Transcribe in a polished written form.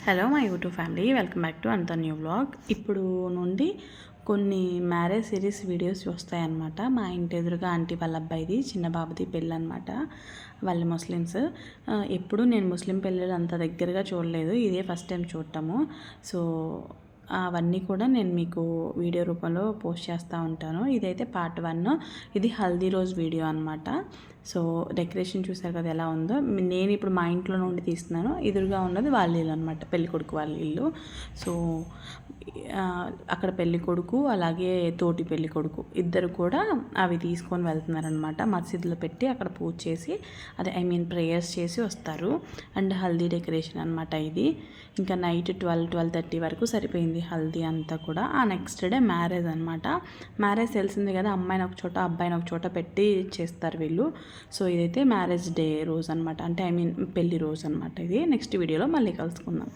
Hello my YouTube family, welcome back to అంత new vlog. ఇప్పుడు నుండి కొన్ని మ్యారేజ్ సిరీస్ వీడియోస్ వస్తాయన్నమాట. మా ఇంటి ఎదురుగా ఆంటీ వాళ్ళ అబ్బాయిది చిన్న బాబుది పెళ్ళి అనమాట. వాళ్ళు ముస్లిమ్స్. ఎప్పుడు నేను ముస్లిం పెళ్ళిళ్ళు అంత దగ్గరగా చూడలేదు, ఇదే ఫస్ట్ టైం చూడటము. సో అవన్నీ కూడా నేను మీకు వీడియో రూపంలో పోస్ట్ చేస్తూ ఉంటాను. ఇదైతే పార్ట్ 1. ఇది హల్దీ రోజు వీడియో అనమాట. సో డెకరేషన్ చూసారు కదా ఎలా ఉందో. నేను ఇప్పుడు మా ఇంట్లో నుండి తీస్తున్నాను. ఎదురుగా ఉన్నది వాళ్ళ ఇల్లు అనమాట, పెళ్లి కొడుకు వాళ్ళ ఇల్లు. సో అక్కడ పెళ్లి కొడుకు అలాగే తోటి పెళ్లి కొడుకు ఇద్దరు కూడా అవి తీసుకొని వెళ్తున్నారనమాట. మసీదులో పెట్టి అక్కడ పూజ చేసి ప్రేయర్స్ చేసి వస్తారు. అండ్ హల్దీ డెకరేషన్ అనమాట ఇది. ఇంకా నైట్ 12-12:30 వరకు సరిపోయింది హల్దీ అంతా కూడా. ఆ నెక్స్ట్ డే మ్యారేజ్ అనమాట. మ్యారేజ్ తెలిసింది కదా, అమ్మాయిని ఒక చోట అబ్బాయిని ఒక చోట పెట్టి చేస్తారు వీళ్ళు. సో ఇదైతే మ్యారేజ్ డే రోజు అనమాట, అంటే పెళ్లి రోజు అనమాట. ఇది నెక్స్ట్ వీడియోలో మళ్ళీ కలుసుకుందాం.